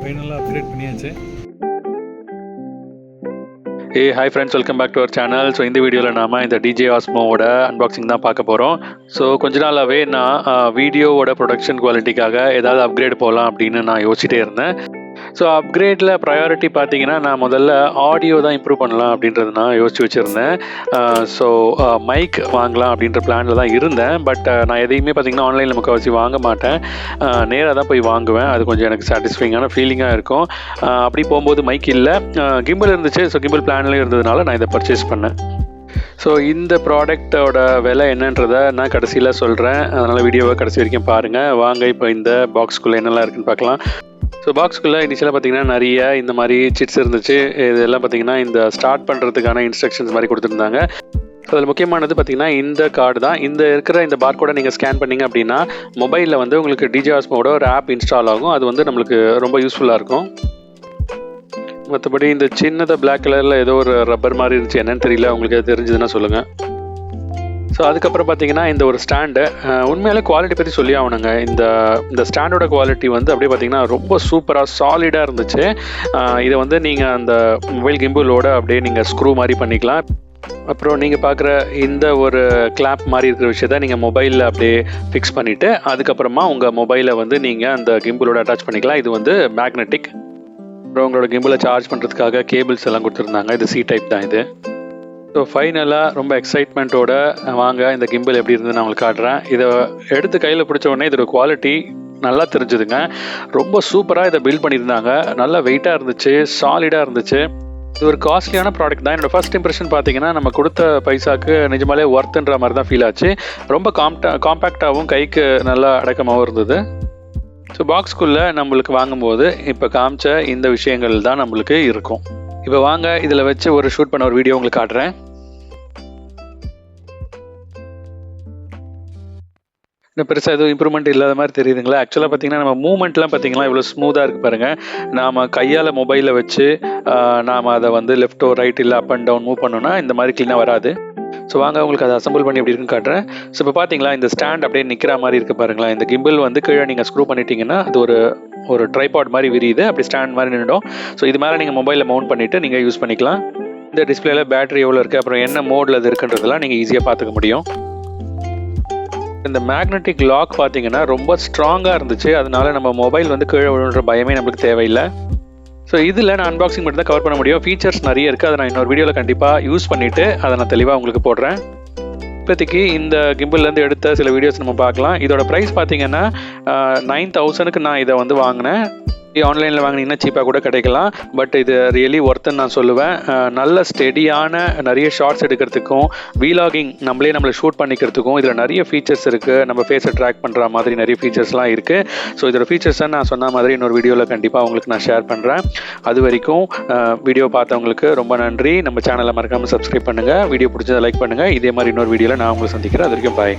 ஃபைனலாக அப்கிரேட் பண்ணியாச்சு. Hi friends, welcome back to our channel. So இந்த வீடியோவில் நாம் இந்த டிஜே ஆஸ்மோவோட அன்பாக்சிங் தான் பார்க்க போகிறோம். ஸோ கொஞ்ச நாளாகவே நான் வீடியோவோட ப்ரொடக்ஷன் குவாலிட்டிக்காக ஏதாவது அப்கிரேட் போகலாம் அப்படின்னு நான் யோசிச்சிட்டே இருந்தேன். ஸோ அப்கிரேடில் ப்ரையாரிட்டி பார்த்தீங்கன்னா நான் முதல்ல ஆடியோ தான் இம்ப்ரூவ் பண்ணலாம் அப்படின்றது நான் யோசிச்சு வச்சுருந்தேன். ஸோ மைக் வாங்கலாம் அப்படின்ற பிளானில் தான் இருந்தேன். பட் நான் எதையுமே பார்த்தீங்கன்னா ஆன்லைனில் முக்கால்வாசி வாங்க மாட்டேன், நேராக தான் போய் வாங்குவேன். அது கொஞ்சம் எனக்கு சாட்டிஸ்ஃபைங்கான ஃபீலிங்காக இருக்கும். அப்படி போகும்போது மைக் இல்லை, கிம்பிள் இருந்துச்சு. ஸோ கிம்பிள் பிளான்லேயும் இருந்ததுனால நான் இதை பர்ச்சேஸ் பண்ணேன். ஸோ இந்த ப்ராடக்டோட விலை என்னன்றதை நான் கடைசியில் சொல்கிறேன், அதனால் வீடியோவை கடைசி வரைக்கும் பாருங்கள். வாங்க இப்போ இந்த பாக்ஸ்குள்ளே என்னெல்லாம் இருக்குதுன்னு பார்க்கலாம். ஸோ பாக்ஸ்குள்ளே இனிஷியலாக பார்த்தீங்கன்னா நிறைய இந்த மாதிரி சிட்ஸ் இருந்துச்சு. இதெல்லாம் பார்த்தீங்கன்னா இந்த ஸ்டார்ட் பண்ணுறதுக்கான இன்ஸ்ட்ரக்ஷன்ஸ் மாதிரி கொடுத்துருந்தாங்க. ஸோ அதில் முக்கியமானது பார்த்தீங்கன்னா இந்த கார்டு தான். இந்த இருக்கிற இந்த பார்கோடை நீங்கள் ஸ்கேன் பண்ணிங்க அப்படின்னா மொபைலில் வந்து உங்களுக்கு டிஜே ஆஸ்மோட ஒரு ஆப் இன்ஸ்டால் ஆகும். அது வந்து நம்மளுக்கு ரொம்ப யூஸ்ஃபுல்லாக இருக்கும். மற்றபடி இந்த சின்னதாக பிளாக் கலரில் ஏதோ ஒரு ரப்பர் மாதிரி இருந்துச்சு, என்னன்னு தெரியல, உங்களுக்கு எது தெரிஞ்சதுன்னா சொல்லுங்கள். ஸோ அதுக்கப்புறம் பார்த்தீங்கன்னா இந்த ஒரு ஸ்டாண்டு, உண்மையாலே குவாலிட்டி பற்றி சொல்லி ஆகணுங்க. இந்த ஸ்டாண்டோட குவாலிட்டி வந்து அப்படியே பார்த்தீங்கன்னா ரொம்ப சூப்பராக சாலிடாக இருந்துச்சு. இதை வந்து நீங்கள் அந்த மொபைல் கிம்பிளோட அப்படியே நீங்கள் ஸ்க்ரூ மாதிரி பண்ணிக்கலாம். அப்புறம் நீங்கள் பார்க்குற இந்த ஒரு கிளாப் மாதிரி இருக்கிற விஷயத்த நீங்கள் மொபைலில் அப்படியே ஃபிக்ஸ் பண்ணிவிட்டு அதுக்கப்புறமா உங்கள் மொபைலை வந்து நீங்கள் அந்த கிம்பிளோட அட்டாச் பண்ணிக்கலாம். இது வந்து மேக்னெட்டிக். அப்புறம் உங்களோட கிம்பிளை சார்ஜ் பண்ணுறதுக்காக கேபிள்ஸ் எல்லாம் கொடுத்துருந்தாங்க. இது சி டைப் தான் இது. ஸோ ஃபைனலாக ரொம்ப எக்ஸைட்மெண்ட்டோட வாங்க இந்த கிம்பிள் எப்படி இருந்ததுன்னு நான் உங்களுக்கு காட்டுறேன். இதை எடுத்து கையில் பிடிச்ச உடனே இதோட குவாலிட்டி நல்லா தெரிஞ்சுதுங்க. ரொம்ப சூப்பராக இதை பில்ட் பண்ணியிருந்தாங்க. நல்லா வெயிட்டாக இருந்துச்சு, சாலிடாக இருந்துச்சு. இது ஒரு காஸ்ட்லியான ப்ராடக்ட் தான். என்னோடய ஃபர்ஸ்ட் இம்ப்ரெஷன் பார்த்தீங்கன்னா நம்ம கொடுத்த பைசாவுக்கு நிஜமாலே ஒர்த்துன்ற மாதிரி தான் ஃபீல் ஆச்சு. ரொம்ப காம்பேக்டாகவும் கைக்கு நல்லா அடக்கமாகவும் இருந்தது. ஸோ பாக்ஸ்குள்ளே நம்மளுக்கு வாங்கும்போது இப்போ காமிச்ச இந்த விஷயங்கள் தான் நம்மளுக்கு இருக்கும். இப்போ வாங்க இதில் வச்சு ஒரு ஷூட் பண்ண ஒரு வீடியோ உங்களுக்கு காட்டுறேன். இன்னும் பெருசாக எதுவும் இம்ப்ரூவ்மெண்ட் இல்லாத மாதிரி தெரியுதுங்களா? ஆக்சுவலாக பார்த்தீங்கன்னா நம்ம மூவ்மெண்ட்லாம் பார்த்தீங்கன்னா இவ்வளோ ஸ்மூத்தாக இருக்குது பாருங்கள். நாம் கையால் மொபைலில் வச்சு நாம் அதை வந்து லெஃப்ட்டோ ரைட் இல்லை அப் அண்ட் டவுன் மூவ் பண்ணோன்னா இந்த மாதிரி க்ளீனாக வராது. ஸோ வாங்க உங்களுக்கு அதை அசம்பிள் பண்ணி எப்படி இருக்குன்னு காட்டுறேன். ஸோ இப்போ பார்த்தீங்களா இந்த ஸ்டாண்ட் அப்படியே நிற்கிற மாதிரி இருக்குது பாருங்களேன். இந்த கிம்பிள் வந்து கீழே நீங்கள் ஸ்க்ரூ பண்ணிட்டீங்கன்னா அது ஒரு ட்ரைபாட் மாதிரி விரியுது, அப்படி ஸ்டாண்ட் மாதிரி நின்றுடும். ஸோ இது மேலே நீங்கள் மொபைலில் மவுண்ட் பண்ணிவிட்டு நீங்கள் யூஸ் பண்ணிக்கலாம். இந்த டிஸ்பிளேல பேட்டரி எவ்வளோ இருக்குது, அப்புறம் என்ன மோடில் அது இருக்குன்றதெல்லாம் நீங்கள் ஈஸியாக பார்த்துக்க முடியும். இந்த மேக்னெட்டிக் லாக் பார்த்தீங்கன்னா ரொம்ப ஸ்ட்ராங்காக இருந்துச்சு. அதனால நம்ம மொபைல் வந்து கீழே விழுன்ற பயமே நம்மளுக்கு தேவையில்லை. ஸோ இதில் நான் அன்பாக்சிங் மட்டும் தான் கவர் பண்ண முடியும். ஃபீச்சர்ஸ் நிறைய இருக்குது. அதை நான் இன்னொரு வீடியோவில் கண்டிப்பாக யூஸ் பண்ணிவிட்டு அதை நான் தெளிவாக உங்களுக்கு போடுறேன். இப்போதைக்கு இந்த கிம்பிள்லேருந்து எடுத்த சில வீடியோஸ் நம்ம பார்க்கலாம். இதோட ப்ரைஸ் பார்த்தீங்கன்னா 9,000க்கு நான் இதை வந்து வாங்கினேன். ஆன்லைனில் வாங்கினீங்கன்னா சீப்பாக கூட கிடைக்கலாம். பட் இது ரியலி ஒர்த்துன்னு நான் சொல்லுவேன். நல்ல ஸ்டெடியான நிறைய ஷார்ட்ஸ் எடுக்கிறதுக்கும் வீலாகிங் நம்மளை ஷூட் பண்ணிக்கிறதுக்கும் இதில் நிறைய ஃபீச்சர்ஸ் இருக்குது. நம்ம ஃபேஸை ட்ராக் பண்ணுற மாதிரி நிறைய ஃபீச்சர்ஸ்லாம் இருக்குது. ஸோ இதோட ஃபீச்சர்ஸை நான் சொன்ன மாதிரி இன்னொரு வீடியோவில் கண்டிப்பாக உங்களுக்கு நான் ஷேர் பண்ணுறேன். அது வரைக்கும் வீடியோ பார்த்தவங்களுக்கு ரொம்ப நன்றி. நம்ம சேனலை மறக்காமல் சப்ஸ்கிரைப் பண்ணுங்கள். வீடியோ பிடிச்சதை லைக் பண்ணுங்கள். இதே மாதிரி இன்னொரு வீடியோவில் நான் உங்களை சந்திக்கிறேன். அது வரைக்கும் பாய்.